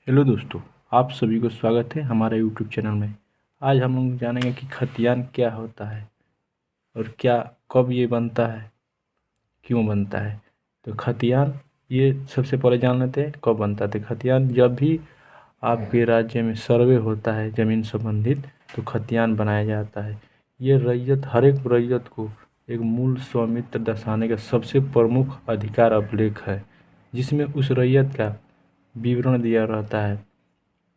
Hello दोस्तों, आप सभी को स्वागत है हमारे यूट्यूब चैनल में। आज हम लोग जानेंगे कि खतियान क्या होता है और क्या कब ये बनता है, क्यों बनता है। तो खतियान ये सबसे पहले जान लेते हैं कब बनता है। तो खतियान जब भी आपके राज्य में सर्वे होता है ज़मीन संबंधित, तो खतियान बनाया जाता है। ये रैयत, हर एक रैयत को एक मूल स्वामित्व दर्शाने का सबसे प्रमुख अधिकार अभिलेख है, जिसमें उस रैयत का विवरण दिया रहता है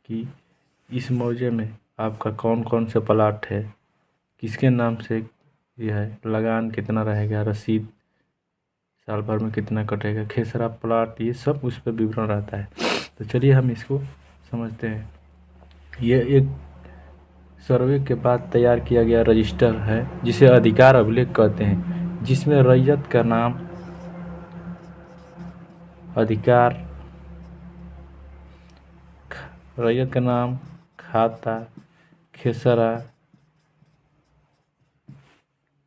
कि इस मौजे में आपका कौन कौन से प्लाट है, किसके नाम से यह है, लगान कितना रहेगा, रसीद साल भर में कितना कटेगा, खेसरा प्लाट, ये सब उस पर विवरण रहता है। तो चलिए हम इसको समझते हैं। ये एक सर्वे के बाद तैयार किया गया रजिस्टर है, जिसे अधिकार अभिलेख कहते हैं, जिसमें रैयत का नाम, अधिकार, रैयत का नाम, खाता, खेसरा,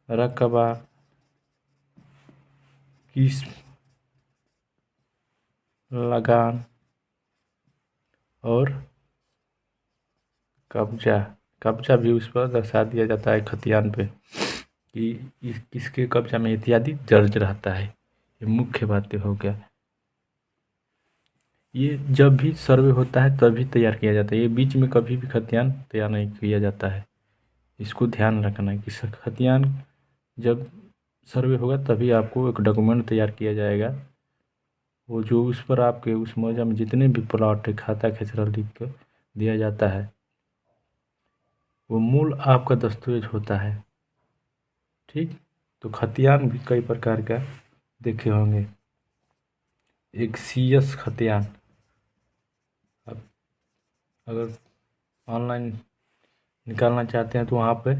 रकबा, किस, लगान और कब्जा। कब्जा भी उस पर दर्शा दिया जाता है खतियान पे कि किसके कब्जा में इत्यादि दर्ज रहता है। ये मुख्य बातें हो गया। ये जब भी सर्वे होता है तभी तैयार किया जाता है, ये बीच में कभी भी खतियान तैयार नहीं किया जाता है। इसको ध्यान रखना है कि खतियान जब सर्वे होगा तभी आपको एक डॉक्यूमेंट तैयार किया जाएगा। वो जो उस पर आपके उस मौजा में जितने भी प्लॉट है, खाता खेसरा लिख कर दिया जाता है, वो मूल आपका दस्तावेज होता है। ठीक। तो खतियान भी कई प्रकार का देखे होंगे। एक सीएस खतियान, अब अगर ऑनलाइन निकालना चाहते हैं तो वहाँ पे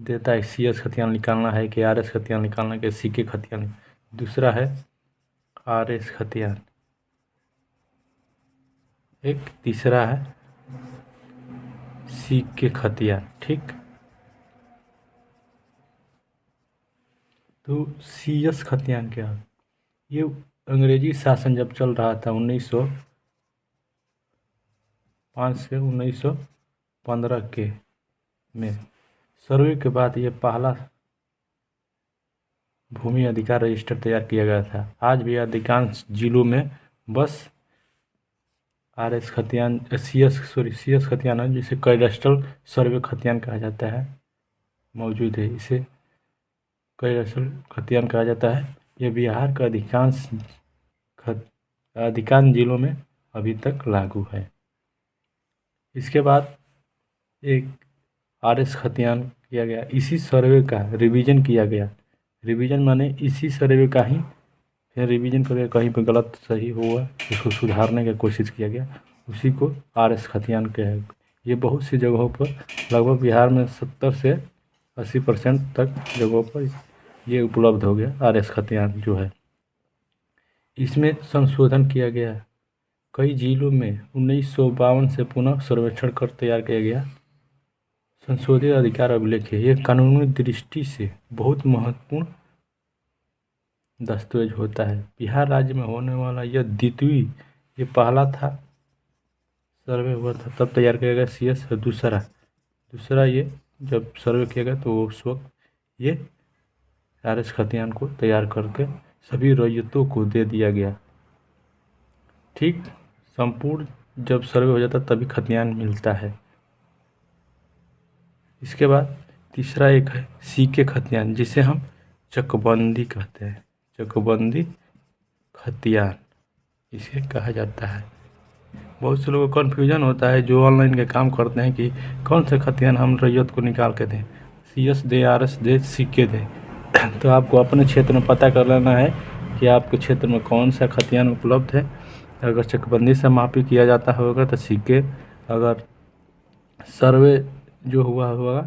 देता है सीएस खतियान निकालना है कि आरएस खतियान निकालना है कि सीके खतियान। दूसरा है आरएस खतियान। एक तीसरा है सीके खतियान। ठीक। तो सीएस खतियान क्या है? ये अंग्रेजी शासन जब चल रहा था 1905 से 1915 के में, सर्वे के बाद ये पहला भूमि अधिकार रजिस्टर तैयार किया गया था। आज भी अधिकांश जिलों में बस आरएस खतियान, सीएस खतियान है, जिसे कैडस्ट्रल सर्वे खतियान कहा जाता है, मौजूद है। इसे कैडस्ट्रल खतियान कहा जाता है। यह बिहार का अधिकांश जिलों में अभी तक लागू है। इसके बाद एक आरएस खतियान किया गया, इसी सर्वे का रिवीजन किया गया। रिवीजन माने इसी सर्वे का ही फिर रिवीजन करके कहीं पर गलत सही हुआ उसको सुधारने की कोशिश किया गया, उसी को आरएस खतियान के है। ये बहुत सी जगहों पर, लगभग बिहार में 70 से 80% तक जगहों पर ये उपलब्ध हो गया आरएस खतियान जो है। इसमें संशोधन किया गया। कई जिलों में 1952 से पुनः सर्वेक्षण कर तैयार किया गया संशोधित अधिकार अभिलेख है। ये कानूनी दृष्टि से बहुत महत्वपूर्ण दस्तावेज होता है। बिहार राज्य में होने वाला यह द्वितीय, ये पहला था सर्वे हुआ था तब तैयार किया गया सीएस, और दूसरा ये जब सर्वे किया गया तो उस वक्त ये आरएस खतियान को तैयार करके सभी रैयतों को दे दिया गया। ठीक। संपूर्ण जब सर्वे हो जाता तभी खतियान मिलता है। इसके बाद तीसरा एक है सीके खतियान, जिसे हम चकबंदी कहते हैं। चकबंदी खतियान इसे कहा जाता है। बहुत से लोगों को कन्फ्यूजन होता है जो ऑनलाइन के काम करते हैं कि कौन से खतियान हम रैयत को निकाल के दें, सीएस दे, आरएस दे, सीके दें। तो आपको अपने क्षेत्र में पता कर लेना है कि आपके क्षेत्र में कौन सा खतियान उपलब्ध है। अगर चकबंदी से मापी किया जाता होगा तो सीके, अगर सर्वे जो हुआ होगा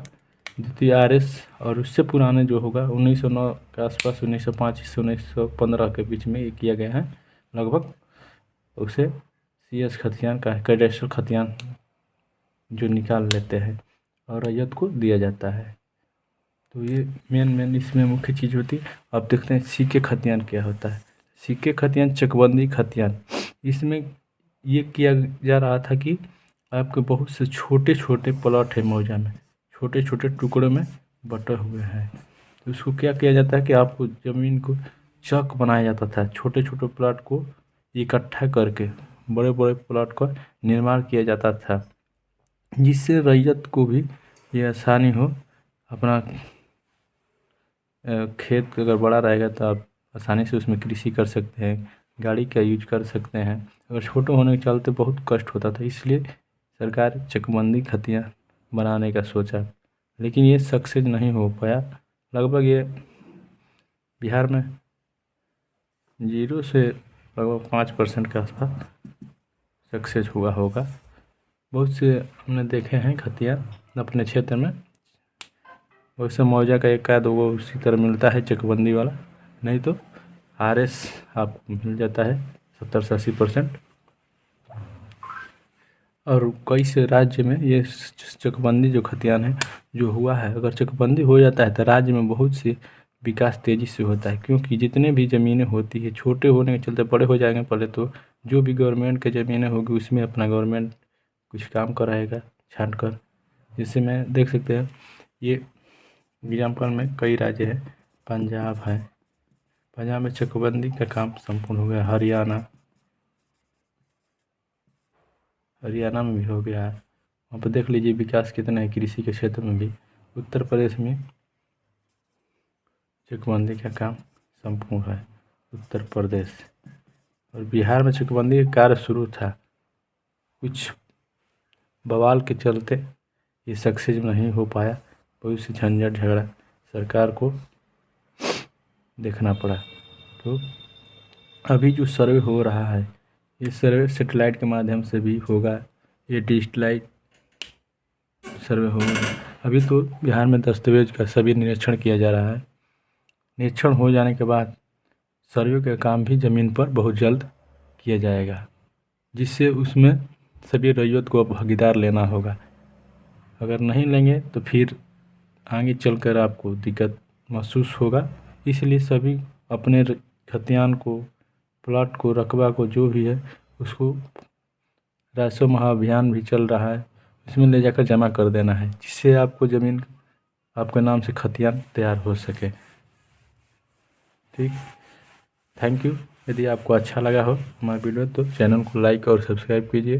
द्वितीय आरएस, और उससे पुराने जो होगा 1909 के आसपास, 1905 से 1915 के बीच में ये किया गया है लगभग, उसे सीएस खतियान का कैडेस्ट्रल खतियान जो निकाल लेते हैं और रैयत को दिया जाता है। तो ये मेन इसमें मुख्य चीज़ होती है। अब देखते हैं सीके खतियान क्या होता है। सीके खतियान चकबंदी खतियान, इसमें ये किया जा रहा था कि आपके बहुत से छोटे छोटे प्लॉट है मौजा में, छोटे छोटे टुकड़ों में बटे हुए हैं। तो उसको क्या किया जाता है कि आपको ज़मीन को चक बनाया जाता था, छोटे छोटे प्लॉट को इकट्ठा करके बड़े बड़े प्लॉट का निर्माण किया जाता था, जिससे रैयत को भी ये आसानी हो। अपना खेत अगर बड़ा रहेगा तो आप आसानी से उसमें कृषि कर सकते हैं, गाड़ी का यूज कर सकते हैं। अगर छोटे होने के चलते बहुत कष्ट होता था, इसलिए सरकार चकबंदी खतियान बनाने का सोचा, लेकिन ये सक्सेस नहीं हो पाया। लगभग ये बिहार में 0 से लगभग 5% के आसपास सक्सेस हुआ होगा। बहुत से हमने देखे हैं खतियान अपने क्षेत्र में, वैसे मौजा का एक आध वो उसी तरह मिलता है चकबंदी वाला, नहीं तो RS आपको मिल जाता है 70 से 80%। और कई से राज्य में ये चकबंदी जो खतियान है जो हुआ है, अगर चकबंदी हो जाता है तो राज्य में बहुत सी विकास तेज़ी से होता है, क्योंकि जितने भी ज़मीनें होती है छोटे होने के चलते बड़े हो जाएंगे पहले तो, जो भी गवर्नमेंट के ज़मीनें होगी उसमें अपना गवर्नमेंट कुछ काम कराएगा छांट कर। जिससे मैं देख सकते हैं ये एग्जाम्पल में कई राज्य हैं, पंजाब है, पंजाब में चकबंदी का काम संपूर्ण हो गया, हरियाणा में भी हो गया है। वहाँ पर देख लीजिए विकास कितना है कृषि के क्षेत्र में भी। उत्तर प्रदेश में चकबंदी का काम संपूर्ण है, उत्तर प्रदेश। और बिहार में चकबंदी का कार्य शुरू था, कुछ बवाल के चलते ये सक्सेस नहीं हो पाया, बहुत सी झंझट झगड़ा सरकार को देखना पड़ा। तो अभी जो सर्वे हो रहा है, ये सर्वे सेटेलाइट के माध्यम से भी होगा, ये डिजिटलाइज सर्वे होगा। अभी तो बिहार में दस्तावेज का सभी निरीक्षण किया जा रहा है। निरीक्षण हो जाने के बाद सर्वे का काम भी ज़मीन पर बहुत जल्द किया जाएगा, जिससे उसमें सभी रैयत को भागीदार लेना होगा। अगर नहीं लेंगे तो फिर आगे चलकर आपको दिक्कत महसूस होगा। इसलिए सभी अपने खतियान को, प्लाट को, रकबा को, जो भी है उसको राजस्व महाअभियान भी चल रहा है, इसमें ले जाकर जमा कर देना है, जिससे आपको ज़मीन आपके नाम से खतियान तैयार हो सके। ठीक, थैंक यू। यदि आपको अच्छा लगा हो हमारा वीडियो तो चैनल को लाइक और सब्सक्राइब कीजिए।